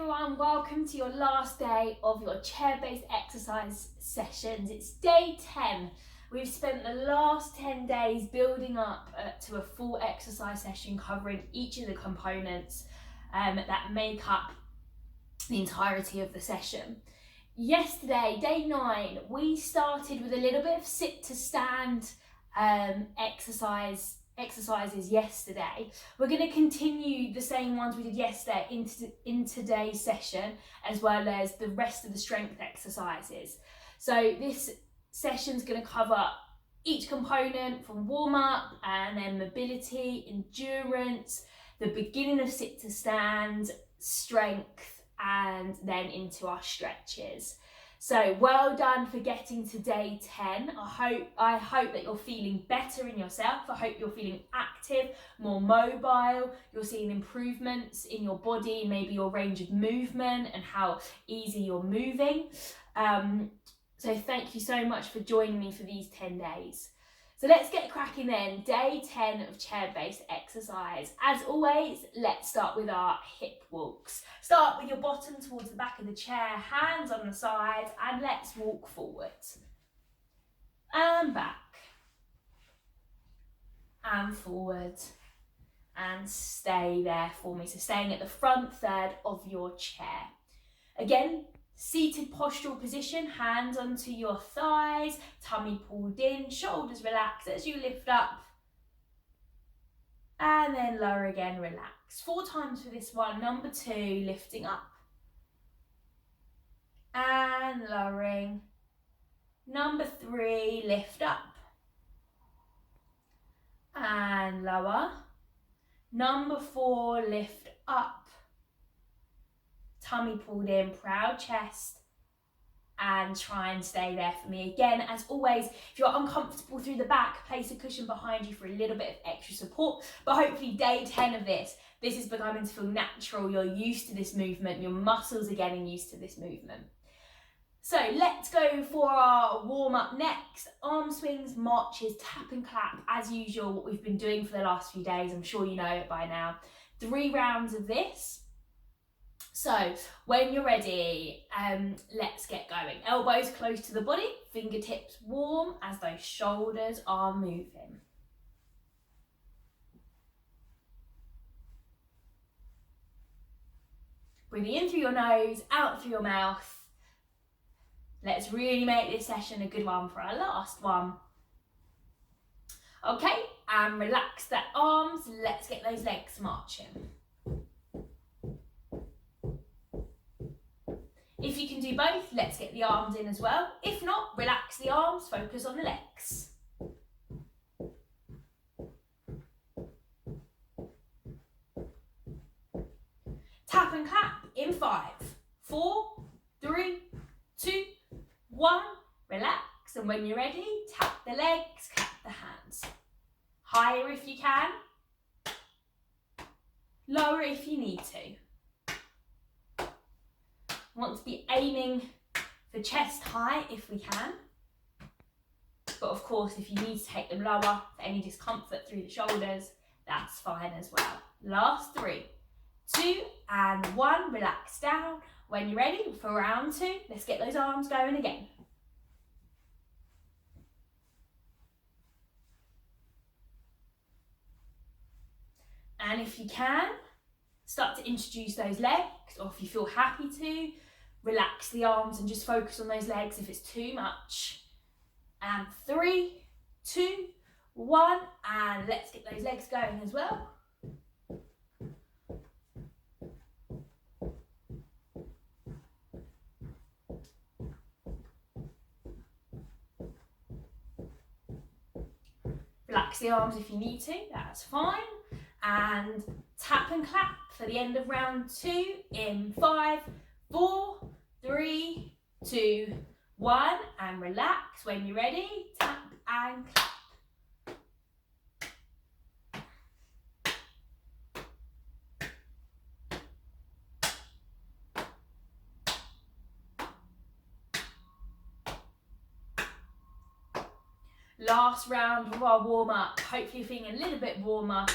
everyone, welcome to your last day of your chair-based exercise sessions. It's day 10. We've spent the last 10 days building up to a full exercise session covering each of the components that make up the entirety of the session. Yesterday, day 9, we started with a little bit of sit to stand exercises yesterday. We're going to continue the same ones we did yesterday in today's session, as well as the rest of the strength exercises. So this session's going to cover each component from warm up and then mobility, endurance, the beginning of sit to stand, strength, and then into our stretches. So well done for getting to day 10. I hope that you're feeling better in yourself. I hope you're feeling active, more mobile. You're seeing improvements in your body, maybe your range of movement and how easy you're moving. So thank you so much for joining me for these 10 days. So let's get cracking then. Day 10 of chair-based exercise. As always, let's start with our hip walks. Start with your bottom towards the back of the chair, hands on the sides, and let's walk forward. And back. And forward. And stay there for me. So staying at the front third of your chair. Again, seated postural position, hands onto your thighs, tummy pulled in, shoulders relaxed as you lift up. And then lower again, relax. 4 times for this one. Number 2, lifting up. And lowering. Number 3, lift up. And lower. Number 4, lift up. Tummy pulled in, proud chest, and try and stay there for me. Again, as always, if you're uncomfortable through the back, place a cushion behind you for a little bit of extra support. But hopefully day 10 of this is becoming to feel natural. You're used to this movement. Your muscles are getting used to this movement. So let's go for our warm up next. Arm swings, marches, tap and clap, as usual, what we've been doing for the last few days. I'm sure you know it by now. 3 rounds of this. So when you're ready, let's get going. Elbows close to the body, fingertips warm as those shoulders are moving. Breathing in through your nose, out through your mouth. Let's really make this session a good one for our last one. Okay, and relax the arms. Let's get those legs marching. If you can do both, let's get the arms in as well. If not, relax the arms, focus on the legs. Tap and clap in 5, 4, 3, 2, 1. Relax, and when you're ready, tap the legs, clap the hands. Higher if you can. Lower if you need to. Want to be aiming for chest high if we can. But of course, if you need to take them lower for any discomfort through the shoulders, that's fine as well. Last 3, 2 and 1. Relax down. When you're ready for round 2, let's get those arms going again. And if you can, start to introduce those legs, or if you feel happy to, relax the arms and just focus on those legs if it's too much. And 3, 2, 1, and let's get those legs going as well. Relax the arms if you need to, that's fine. And tap and clap for the end of round 2 in 5, 4, 3, 2, 1, and relax. When you're ready, tap and clap. Last round of our warm up. Hopefully you're feeling a little bit warmer.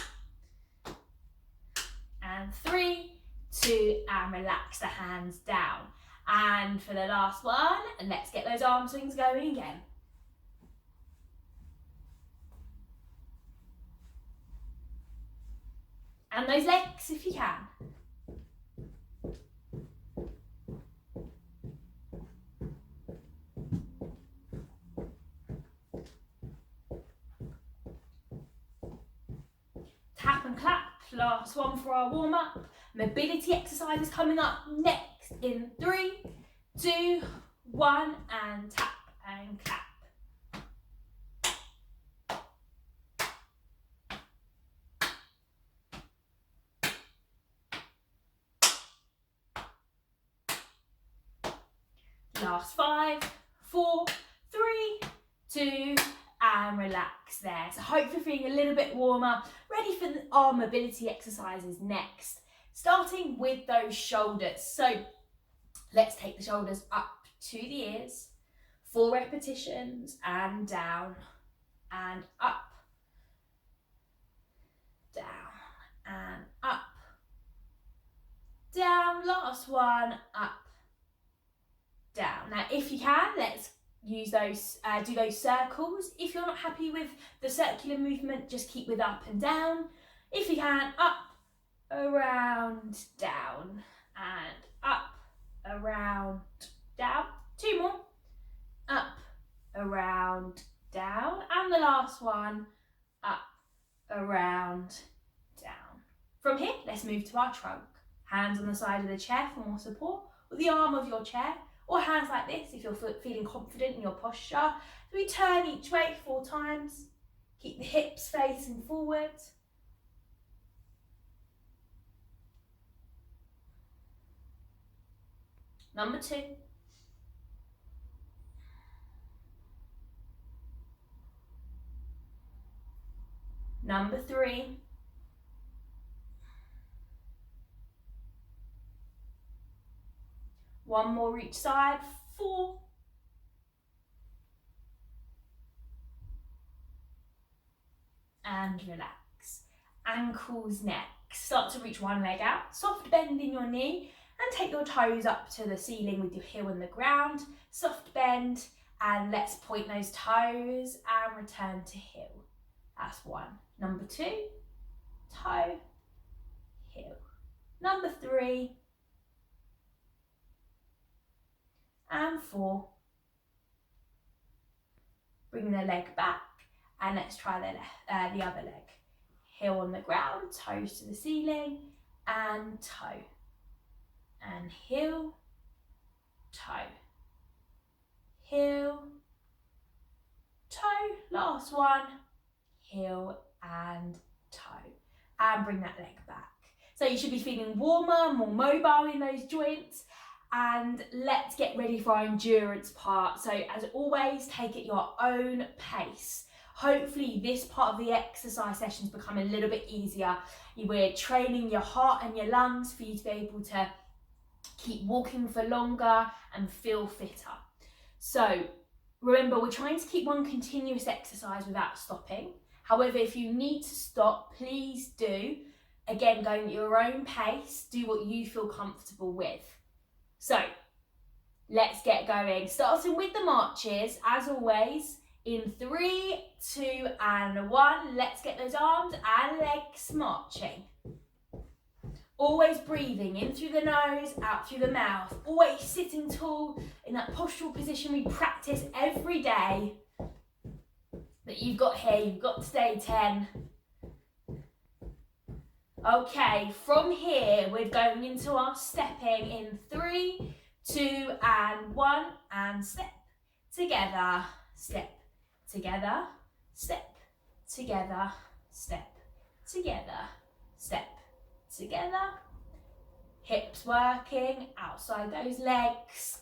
And 3, 2, and relax the hands down. And for the last one, and let's get those arm swings going again. And those legs if you can. Tap and clap, last one for our warm up. Mobility exercises coming up next in 3, 2, 1, and tap and clap. Last 5, 4, 3, 2, and relax there. So hope you're feeling a little bit warmer, ready for our mobility exercises next. Starting with those shoulders. So let's take the shoulders up to the ears. 4 repetitions, and down, and up, down, and up, down. Last one, up, down. Now if you can, let's use those, do those circles. If you're not happy with the circular movement, just keep with up and down. If you can, up, around, down, and up, around, down. 2 more. Up, around, down. And the last one, up, around, down. From here, let's move to our trunk. Hands on the side of the chair for more support, or the arm of your chair, or hands like this if you're feeling confident in your posture. So we turn each way 4 times. Keep the hips facing forward. Number 2. Number 3. One more each side. 4. And relax. Ankles next. Start to reach one leg out. Soft bend in your knee and take your toes up to the ceiling with your heel on the ground. Soft bend, and let's point those toes and return to heel. That's 1. Number 2, toe, heel. Number 3, and 4. Bring the leg back, and let's try the other leg. Heel on the ground, toes to the ceiling, and toe. And heel, toe, heel, toe. Last one, heel and toe. And bring that leg back. So you should be feeling warmer, more mobile in those joints. And let's get ready for our endurance part. So as always, take it your own pace. Hopefully this part of the exercise sessions become a little bit easier. We're training your heart and your lungs for you to be able to keep walking for longer and feel fitter. So remember, we're trying to keep one continuous exercise without stopping. However, if you need to stop, please do. Again, going at your own pace, do what you feel comfortable with. So let's get going. Starting with the marches, as always, in 3, 2, and 1. Let's get those arms and legs marching. Always breathing in through the nose, out through the mouth. Always sitting tall in that postural position we practice every day that you've got here. You've got today 10. Okay, from here we're going into our stepping in 3, 2, and 1, and step together, step together, step together, step together, step together. Hips working outside those legs.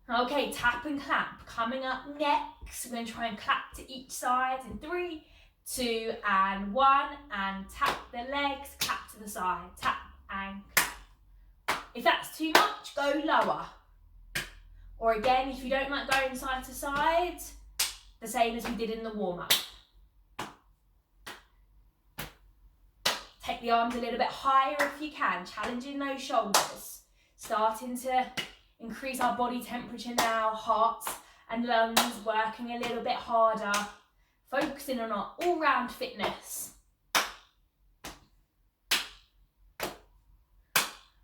Okay, tap and clap coming up next. We're going to try and clap to each side in 3, 2, and 1, and tap the legs, clap to the side, tap and clap. If that's too much, go lower. Or again, if you don't like going side to side, the same as we did in the warm-up. Take the arms a little bit higher if you can, challenging those shoulders. Starting to increase our body temperature now, heart and lungs working a little bit harder, focusing on our all-round fitness.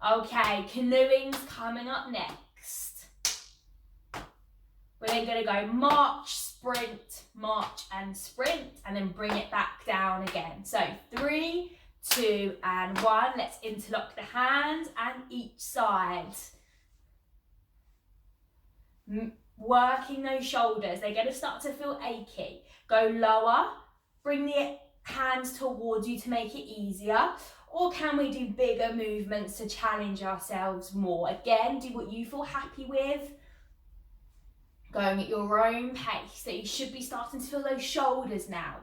Okay, canoeing's coming up next. We're then going to go march, sprint, and then bring it back down again. So 3, 2, and 1. Let's interlock the hands and each side. Working those shoulders, they're going to start to feel achy. Go lower, bring the hands towards you to make it easier. Or can we do bigger movements to challenge ourselves more? Again, do what you feel happy with. Going at your own pace. So you should be starting to feel those shoulders now.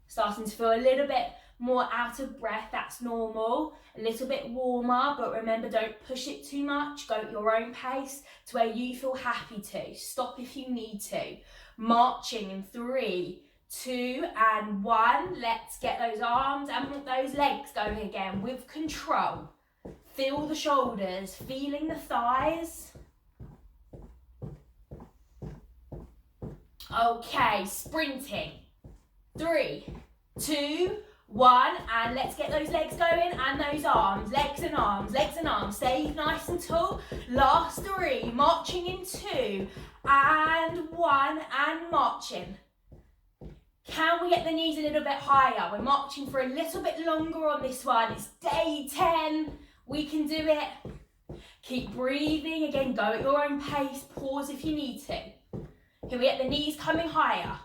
Starting to feel a little bit more out of breath, that's normal. A little bit warmer, but remember, don't push it too much. Go at your own pace to where you feel happy to. Stop if you need to. Marching in 3, 2, and 1. Let's get those arms and those legs going again with control. Feel the shoulders, feeling the thighs. Okay, sprinting. 3, 2, 1, and let's get those legs going and those arms. Legs and arms, legs and arms. Stay nice and tall. Last 3, marching in 2, and 1, and marching. Can we get the knees a little bit higher? We're marching for a little bit longer on this one. It's day 10. We can do it. Keep breathing. Again, go at your own pace. Pause if you need to. Can we get the knees coming higher?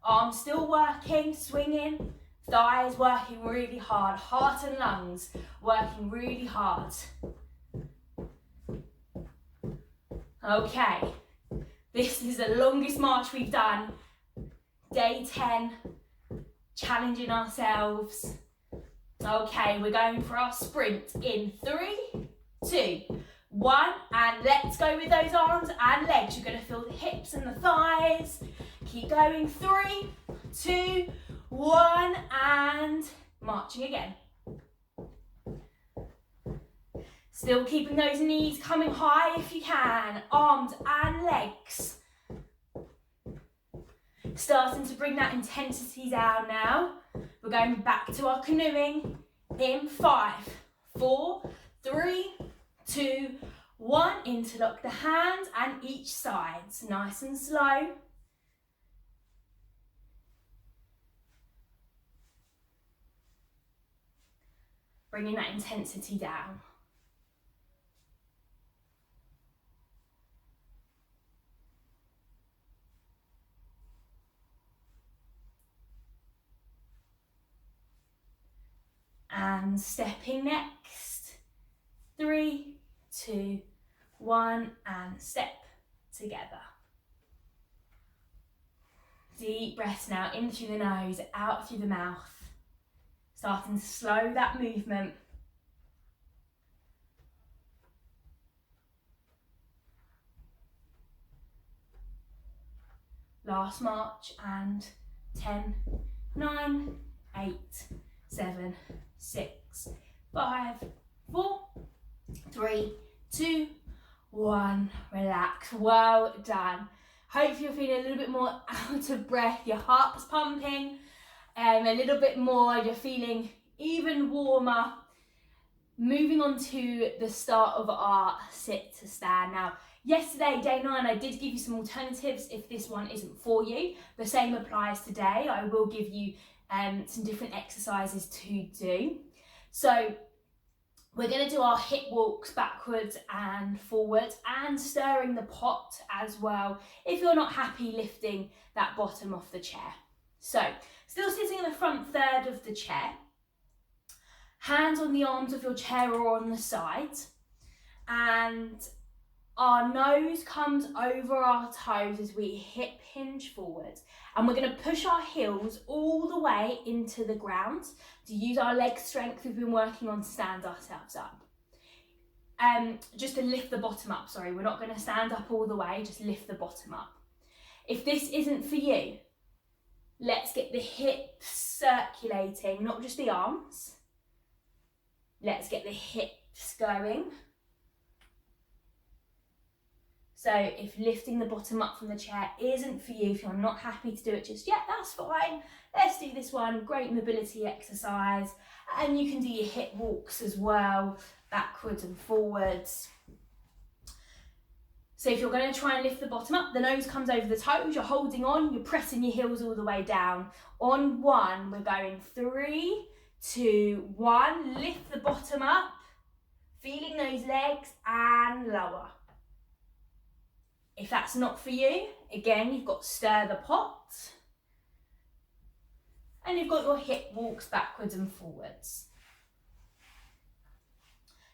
Arms still working, swinging. Thighs working really hard. Heart and lungs working really hard. Okay. This is the longest march we've done. Day 10, challenging ourselves. Okay, we're going for our sprint in 3, 2, 1, and let's go with those arms and legs. You're going to feel the hips and the thighs. Keep going, 3, 2, 1, and marching again. Still keeping those knees coming high if you can, arms and legs. Starting to bring that intensity down now. We're going back to our canoeing in 5, 4, 3, 2, 1. Interlock the hands and each side. Nice and slow. Bringing that intensity down. And stepping next. 3, 2, 1, and step together. Deep breaths now, in through the nose, out through the mouth. Starting to slow that movement. Last march, and 10, 9, 8, 7, 6, 5, 4, 3, 2, 1. Relax. Well done. Hope you're feeling a little bit more out of breath. Your heart's pumping a little bit more. You're feeling even warmer. Moving on to the start of our sit to stand. Now, yesterday, day 9, I did give you some alternatives if this one isn't for you. The same applies today. I will give you some different exercises to do. So we're going to do our hip walks backwards and forwards and stirring the pot as well if you're not happy lifting that bottom off the chair. So still sitting in the front third of the chair, hands on the arms of your chair or on the side, and our nose comes over our toes as we hip hinge forward, and we're going to push our heels all the way into the ground to use our leg strength we've been working on to stand ourselves up. Just to lift the bottom up, sorry, we're not going to stand up all the way, just lift the bottom up. If this isn't for you, let's get the hips circulating, not just the arms. Let's get the hips going. So if lifting the bottom up from the chair isn't for you, if you're not happy to do it just yet, that's fine. Let's do this one, great mobility exercise. And you can do your hip walks as well, backwards and forwards. So if you're going to try and lift the bottom up, the nose comes over the toes, you're holding on, you're pressing your heels all the way down. On 1, we're going 3, 2, 1, lift the bottom up, feeling those legs and lower. If that's not for you, again, you've got stir the pot. And you've got your hip walks backwards and forwards.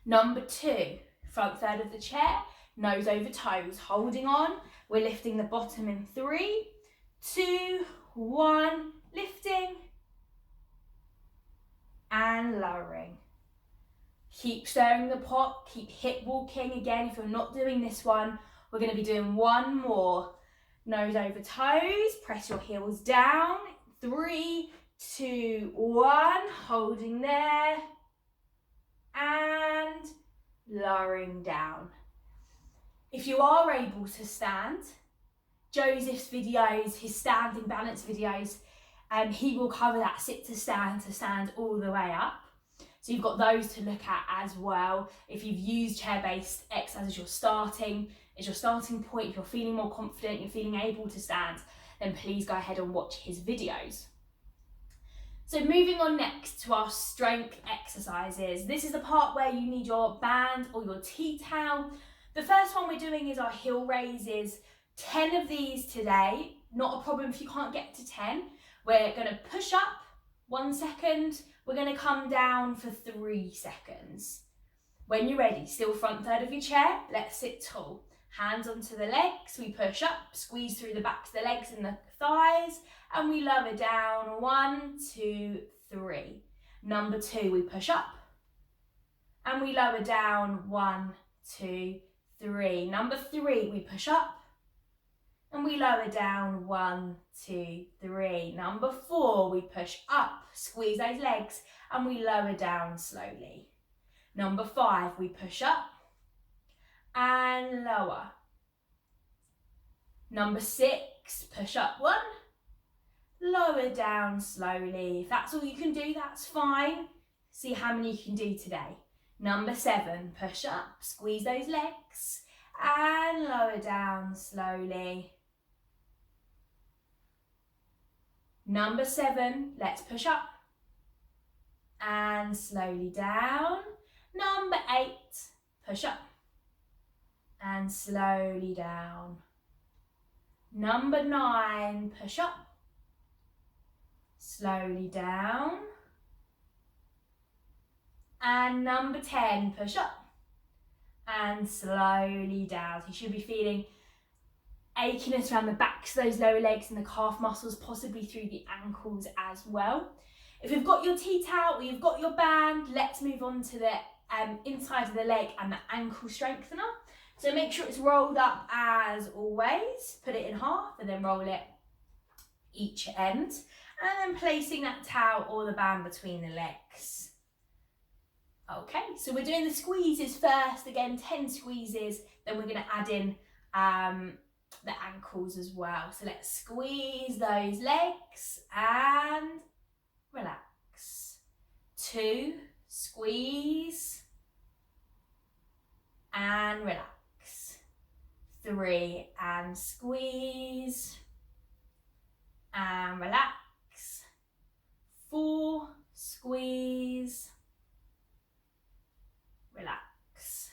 Number 2, front third of the chair, nose over toes, holding on. We're lifting the bottom in 3, 2, 1, lifting and lowering. Keep stirring the pot, keep hip walking. Again, if you're not doing this one, we're going to be doing one more. Nose over toes, press your heels down. 3, 2, 1, holding there and lowering down. If you are able to stand, Joseph's videos, his standing balance videos, he will cover that sit to stand all the way up. So you've got those to look at as well. If you've used chair-based exercise as your starting point, if you're feeling more confident, you're feeling able to stand, then please go ahead and watch his videos. So moving on next to our strength exercises. This is the part where you need your band or your tea towel. The first one we're doing is our heel raises. 10 of these today, not a problem if you can't get to 10. We're going to push up 1 second. We're going to come down for 3 seconds. When you're ready, still front third of your chair, let's sit tall. Hands onto the legs, we push up, squeeze through the backs of the legs and the thighs, and we lower down. 1, 2, 3. Number 2, we push up, and we lower down. 1, 2, 3. Number 3, we push up, and we lower down. 1, 2, 3. Number 4, we push up, squeeze those legs, and we lower down slowly. Number 5, we push up and lower. Number 6, push up 1, lower down slowly. If that's all you can do, that's fine. See how many you can do today. Number 7, push up, squeeze those legs and lower down slowly. Number 7, let's push up and slowly down. Number 8, push up and slowly down. Number 9, push up, slowly down. And number 10, push up and slowly down. So you should be feeling achiness around the backs of those lower legs and the calf muscles, possibly through the ankles as well. If you've got your tea towel or you've got your band, let's move on to the inside of the leg and the ankle strengthener. So make sure it's rolled up as always. Put it in half and then roll it each end. And then placing that towel or the band between the legs. Okay, so we're doing the squeezes first. Again, 10 squeezes. Then we're going to add in the ankles as well. So let's squeeze those legs and relax. 2, squeeze and relax. 3, and squeeze and relax. 4, squeeze, relax.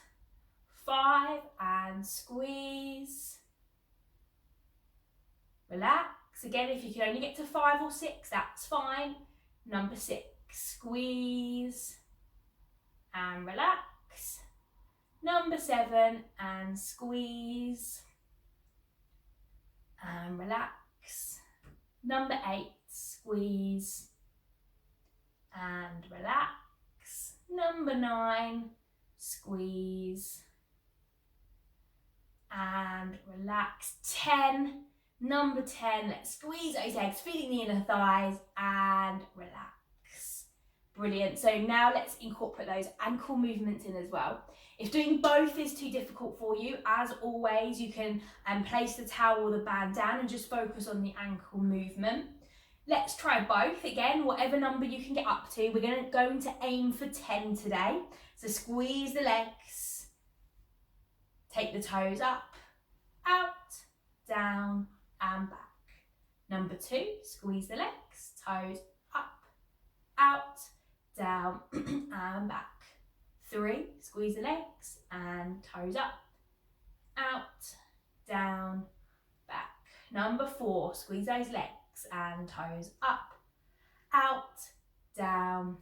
5, and squeeze, relax. Again, if you can only get to 5 or 6, that's fine. Number 6, squeeze and relax. Number 7, and squeeze and relax. Number 8, squeeze and relax. Number 9, squeeze and relax. 10, Number 10, let's squeeze those legs, feeling the inner thighs and relax. Brilliant. So now let's incorporate those ankle movements in as well. If doing both is too difficult for you, as always, you can place the towel or the band down and just focus on the ankle movement. Let's try both again, whatever number you can get up to. We're going to aim for 10 today. So squeeze the legs, take the toes up, out, down and back. Number 2, squeeze the legs, toes up, out, down and back. 3, squeeze the legs and toes up, out, down, back. Number 4, squeeze those legs and toes up, out, down,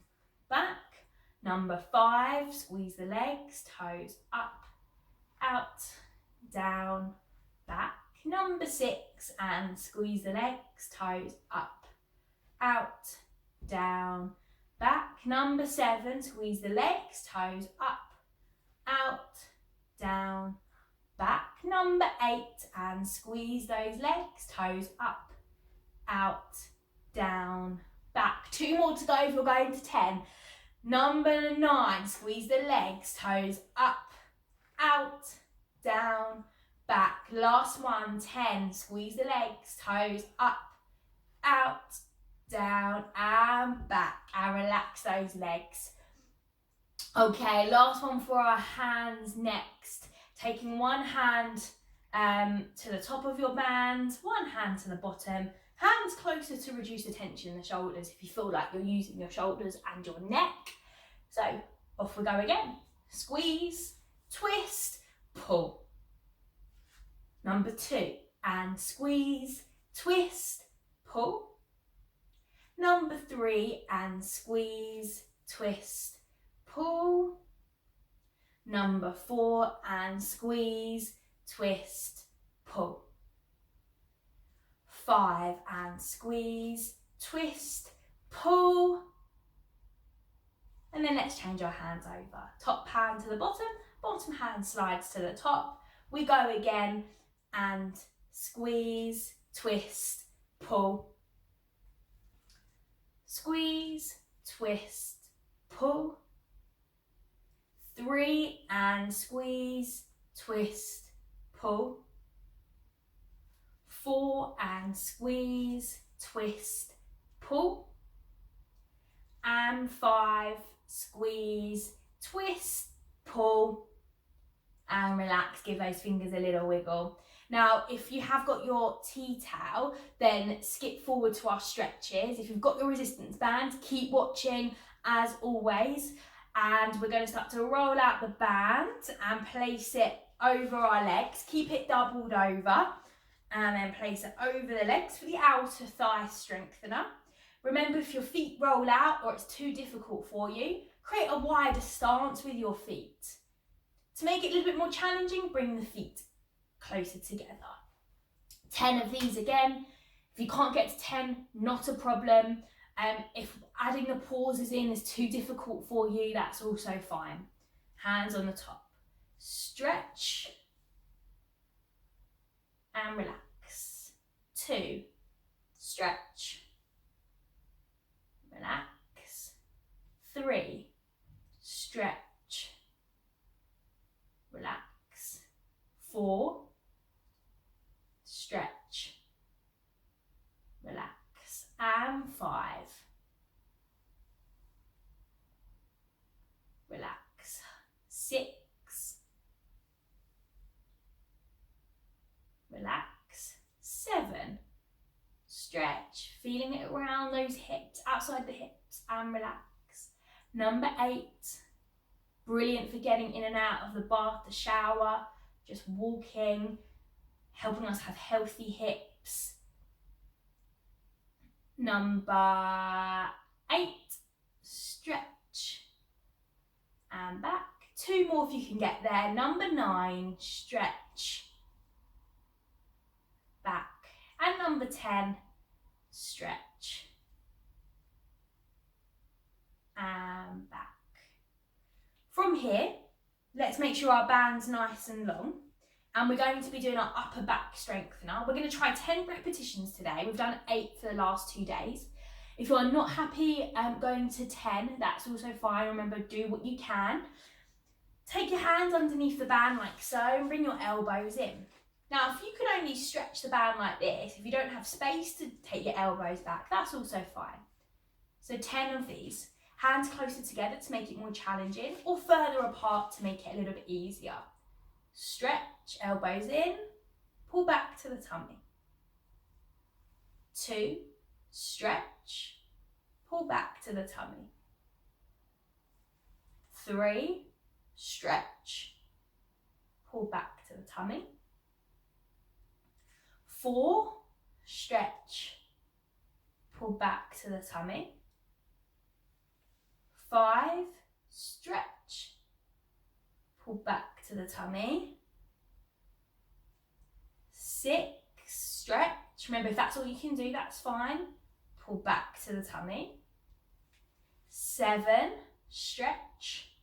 back. Number 5, squeeze the legs, toes up, out, down, back. Number 6, and squeeze the legs, toes up, out, down, back. Number 7, squeeze the legs, toes up, out, down, back. Number 8, and squeeze those legs, toes up, out, down, back. 2 more to go if you're going to 10. Number 9, squeeze the legs, toes up, out, down, back. Last one, 10, squeeze the legs, toes up, out, down and back, and relax those legs. Okay, last one for our hands next. Taking one hand to the top of your band, one hand to the bottom, hands closer to reduce the tension in the shoulders if you feel like you're using your shoulders and your neck. So off we go again. Squeeze, twist, pull. Number 2, and squeeze, twist, pull. Number 3, and squeeze, twist, pull. Number 4, and squeeze, twist, pull. 5, and squeeze, twist, pull. And then let's change our hands over. Top hand to the bottom, bottom hand slides to the top. We go again, and squeeze, twist, pull. Squeeze, twist, pull. 3, and squeeze, twist, pull. 4, and squeeze, twist, pull. And 5, squeeze, twist, pull. And relax, give those fingers a little wiggle. Now, if you have got your tea towel, then skip forward to our stretches. If you've got your resistance band, keep watching as always. And we're going to start to roll out the band and place it over our legs. Keep it doubled over and then place it over the legs for the outer thigh strengthener. Remember, if your feet roll out or it's too difficult for you, create a wider stance with your feet. To make it a little bit more challenging, bring the feet closer together. 10 of these again. If you can't get to 10, not a problem. If adding the pauses in is too difficult for you, that's also fine. Hands on the top. Stretch and relax. 2, stretch, relax. 3, stretch, relax. 4, stretch, relax. And 5, relax. 6, relax. 7, stretch, feeling it around those hips, outside the hips, and relax. Number 8, brilliant for getting in and out of the bath, the shower, just walking, helping us have healthy hips. Number 8, stretch and back. 2 more if you can get there. Number 9, stretch, back. And number 10, stretch and back. From here, let's make sure our band's nice and long. And we're going to be doing our upper back strengthener. We're going to try 10 repetitions today. We've done 8 for the last 2 days. If you are not happy going to 10, that's also fine. Remember, do what you can. Take your hands underneath the band like so and bring your elbows in. Now, if you can only stretch the band like this, if you don't have space to take your elbows back, that's also fine. So 10 of these. Hands closer together to make it more challenging, or further apart to make it a little bit easier. Stretch, elbows in, pull back to the tummy. 2, stretch, pull back to the tummy. 3, stretch, pull back to the tummy. 4, stretch, pull back to the tummy. 5, stretch, pull back to the tummy. 6, stretch. Remember, if that's all you can do, that's fine. Pull back to the tummy. 7, stretch,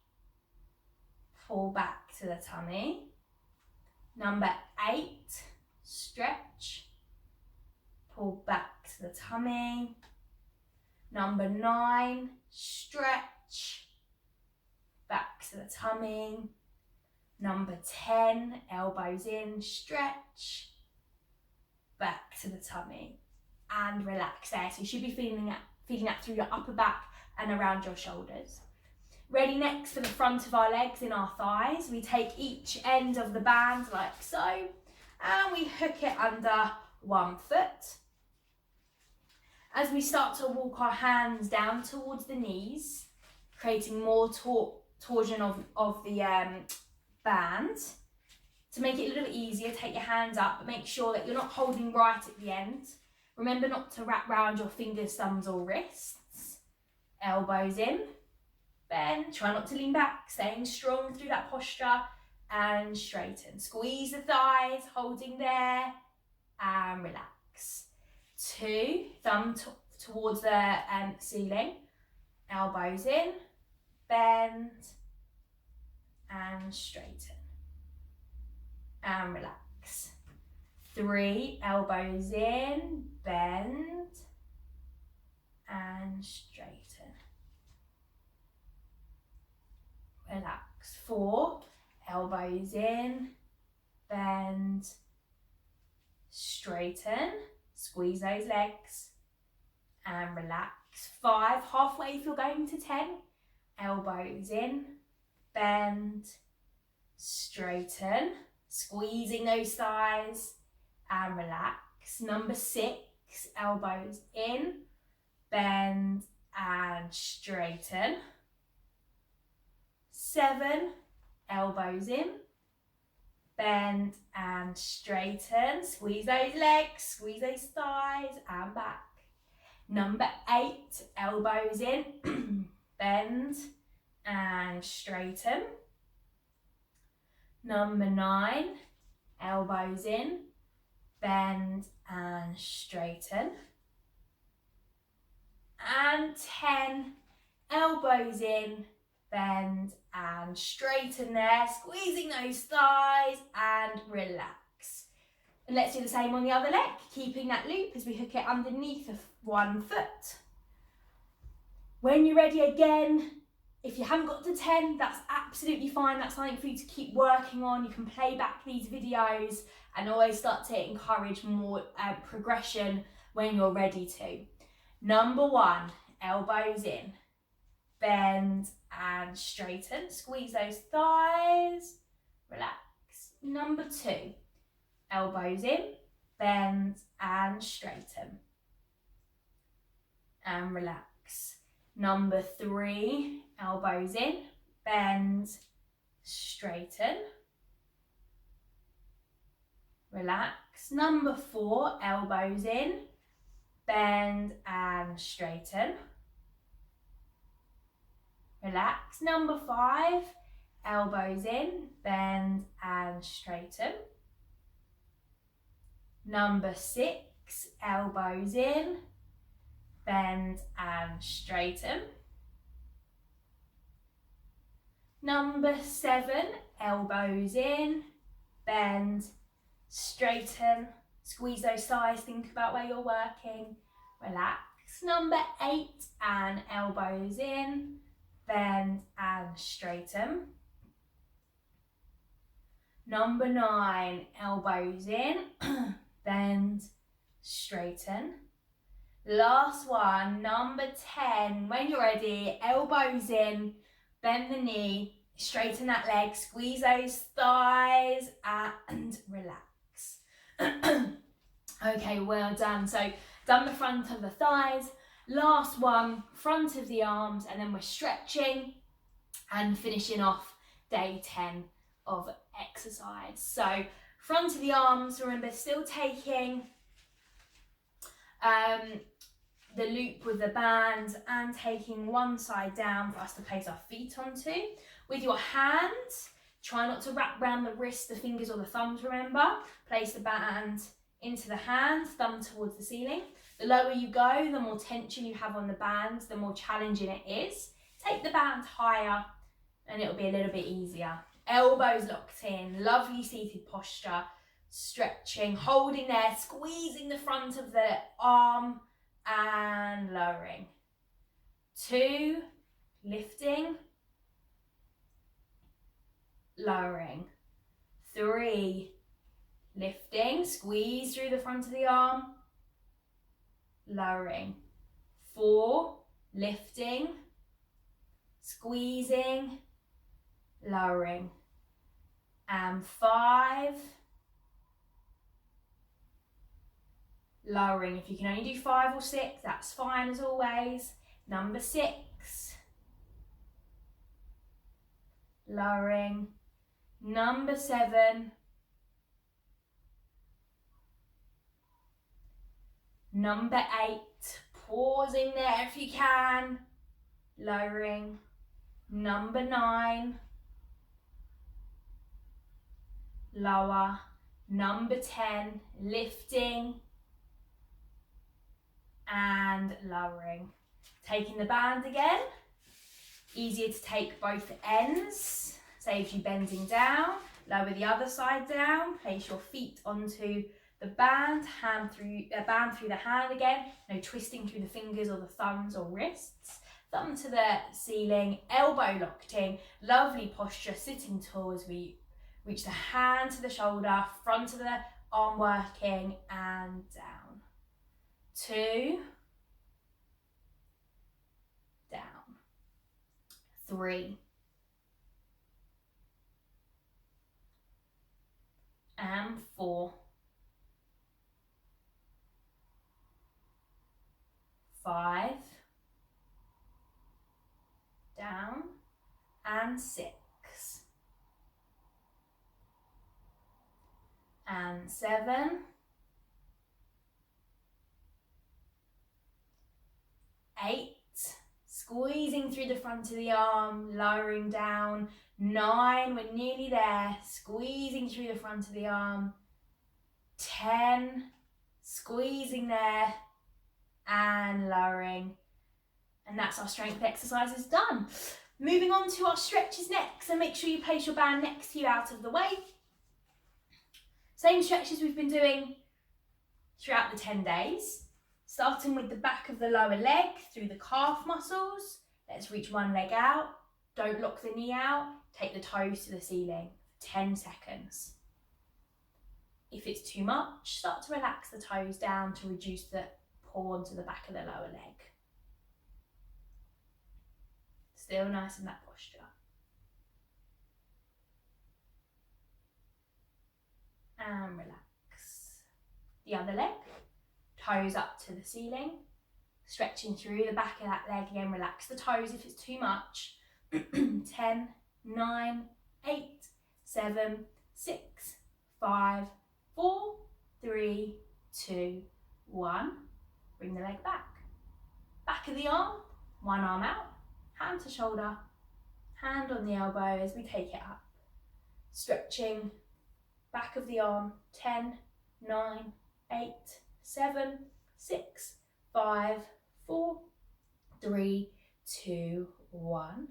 pull back to the tummy. Number 8, stretch, pull back to the tummy. Number 9, stretch, back to the tummy. Number 10, elbows in, stretch, back to the tummy, and relax there. So you should be feeling that through your upper back and around your shoulders. Ready next for the front of our legs in our thighs. We take each end of the band like so, and we hook it under one foot. As we start to walk our hands down towards the knees, creating more torsion of the band. To make it a little easier, take your hands up, but make sure that you're not holding right at the end. Remember not to wrap round your fingers, thumbs or wrists. Elbows in, bend, try not to lean back, staying strong through that posture, and straighten. Squeeze the thighs, holding there, and relax. 2, thumb towards the ceiling, elbows in, bend, and straighten, and relax. 3, elbows in, bend, and straighten. Relax. 4, elbows in, bend, straighten, squeeze those legs, and relax. 5, halfway if you're going to 10, elbows in, bend, straighten, squeezing those thighs, and relax. Number 6, elbows in, bend, and straighten. 7, elbows in, bend, and straighten. Squeeze those legs, squeeze those thighs, and back. Number 8, elbows in, bend, and straighten. Number 9, elbows in, bend, and straighten. And 10, elbows in, bend, and straighten there, squeezing those thighs, and relax. And let's do the same on the other leg, keeping that loop as we hook it underneath of one foot. When you're ready again, if you haven't got to 10, that's absolutely fine. That's something for you to keep working on. You can play back these videos and always start to encourage more progression when you're ready to. Number 1, elbows in, bend, and straighten. Squeeze those thighs, relax. Number 2, elbows in, bend, and straighten, and relax. Number 3, elbows in, bend, straighten, relax. Number 4, elbows in, bend, and straighten, relax. Number 5, elbows in, bend, and straighten. Number 6, elbows in, bend, and straighten. Number 7, elbows in, bend, straighten, squeeze those thighs, think about where you're working, relax. Number 8, and elbows in, bend and straighten. Number 9, elbows in, bend, straighten. Last one, number 10, when you're ready, elbows in, bend the knee, straighten that leg, squeeze those thighs and relax. Okay, well done. So done the front of the thighs, last one, front of the arms, and then we're stretching and finishing off day 10 of exercise. So front of the arms, remember, still taking the loop with the band and taking one side down for us to place our feet onto. With your hands, try not to wrap around the wrist, the fingers or the thumbs, remember. Place the band into the hand, thumb towards the ceiling. The lower you go, the more tension you have on the band, the more challenging it is. Take the band higher and it'll be a little bit easier. Elbows locked in, lovely seated posture, stretching, holding there, squeezing the front of the arm and lowering. 2, lifting, lowering. 3, lifting, squeeze through the front of the arm, lowering. 4, lifting, squeezing, lowering. And 5, lowering. If you can only do 5 or 6, that's fine as always. Number 6, lowering. Number 7, number 8, pausing there if you can, lowering. Number 9, lower. Number 10, lifting and lowering. Taking the band again, easier to take both ends, saves you bending down. Lower the other side down, place your feet onto the band, band through the hand again, no twisting through the fingers or the thumbs or wrists. Thumb to the ceiling, elbow locked in, lovely posture, sitting tall as we reach the hand to the shoulder, front of the arm working and down. 2, down. 3, and 4, 5, down, and 6, and 7, 8, squeezing through the front of the arm, lowering down. 9, we're nearly there, squeezing through the front of the arm. 10, squeezing there and lowering. And that's our strength exercises done. Moving on to our stretches next, and make sure you place your band next to you out of the way. Same stretches we've been doing throughout the 10 days. Starting with the back of the lower leg through the calf muscles. Let's reach one leg out. Don't lock the knee out. Take the toes to the ceiling for 10 seconds. If it's too much, start to relax the toes down to reduce the pull onto the back of the lower leg. Still nice in that posture. And relax. The other leg, toes up to the ceiling, stretching through the back of that leg again. Relax the toes if it's too much. 10, 9, 8, 7, 6, 5, 4, 3, 2, 1. Bring the leg back. Back of the arm, one arm out, hand to shoulder, hand on the elbow as we take it up. Stretching, back of the arm, 10, 9, 8, 7, 6, 5, 4, 3, 2, 1.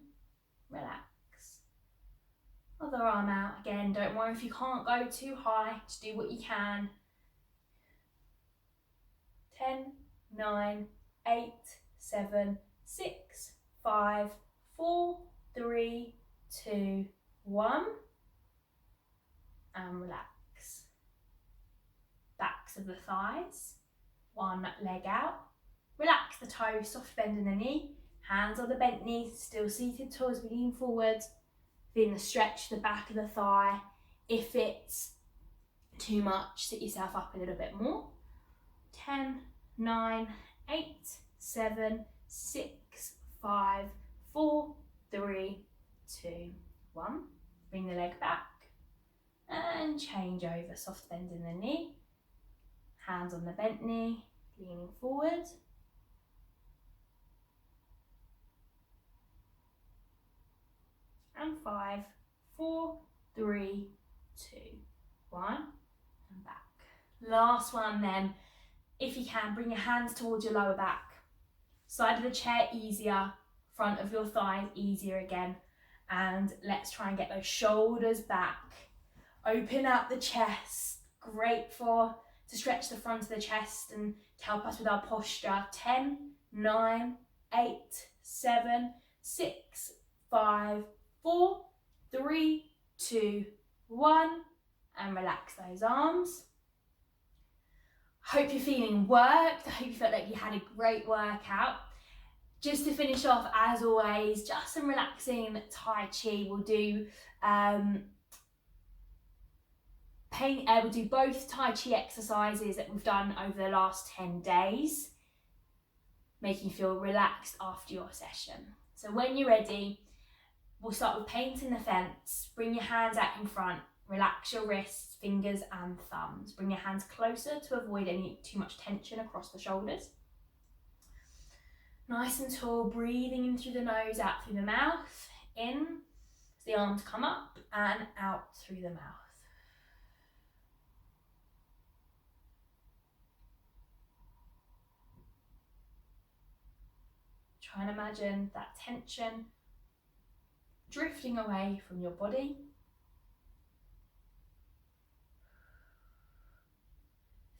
Relax. Other arm out. Again, don't worry if you can't go too high, just do what you can. 10, 9, 8, 7, 6, 5, 4, 3, 2, 1. And relax. Backs of the thighs. One leg out. Relax the toes, soft bend in the knee. Hands on the bent knee, still seated tall as we lean forward. Feeling the stretch the back of the thigh. If it's too much, sit yourself up a little bit more. 10, 9, 8, 7, 6, 5, 4, 3, 2, 1. Bring the leg back and change over. Soft bend in the knee. Hands on the bent knee, leaning forward. And 5, 4, 3, 2, 1. And back. Last one then. If you can, bring your hands towards your lower back. Side of the chair easier, front of your thighs easier again. And let's try and get those shoulders back. Open out the chest. Great to stretch the front of the chest and to help us with our posture. 10, 9, 8, 7, 6, 5, 4, 3, 2, 1. And relax those arms. Hope you're feeling worked. I hope you felt like you had a great workout. Just to finish off, as always, just some relaxing Tai Chi. We'll do we'll do both Tai Chi exercises that we've done over the last 10 days, making you feel relaxed after your session. So when you're ready, we'll start with painting the fence. Bring your hands out in front. Relax your wrists, fingers and thumbs. Bring your hands closer to avoid too much tension across the shoulders. Nice and tall, breathing in through the nose, out through the mouth. In as the arms come up and out through the mouth. Try and imagine that tension drifting away from your body.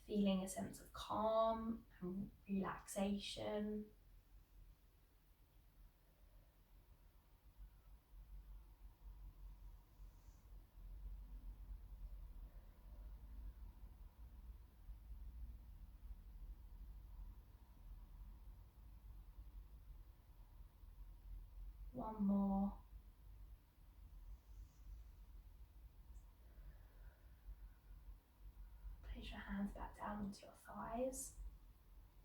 Feeling a sense of calm and relaxation. One more. Place your hands back down onto your thighs.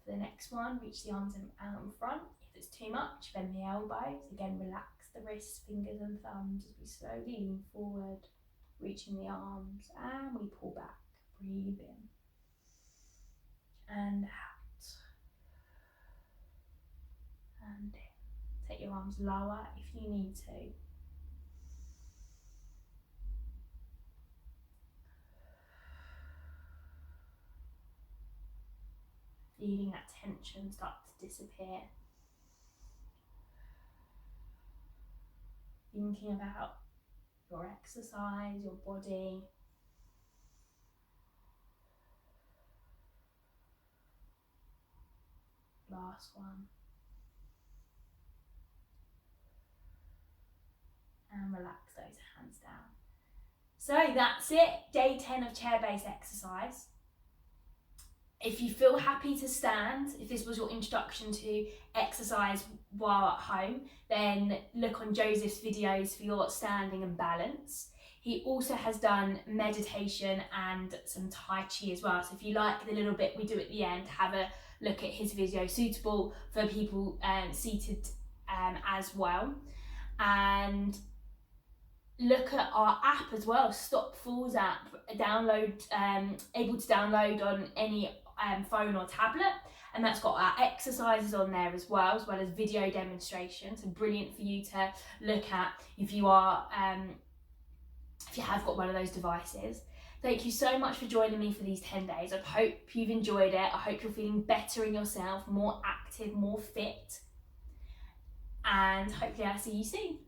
For the next one, reach the arms out in front. If it's too much, bend the elbows. Again, relax the wrists, fingers and thumbs as we slowly lean forward, reaching the arms, and we pull back. Breathe in and out and in. Take your arms lower if you need to. Feeling that tension start to disappear. Thinking about your exercise, your body. Last one. And relax those hands down. So that's it, day 10 of chair-based exercise. If you feel happy to stand, if this was your introduction to exercise while at home, then look on Joseph's videos for your standing and balance. He also has done meditation and some Tai Chi as well. So if you like the little bit we do at the end, have a look at his video, suitable for people seated as well. And look at our app as well, Stop Falls app, able to download on any phone or tablet, and that's got our exercises on there as well as video demonstrations. So brilliant for you to look at if you are if you have got one of those devices. Thank you so much for joining me for these 10 days. I hope you've enjoyed it. I hope you're feeling better in yourself, more active, more fit, and hopefully I'll see you soon.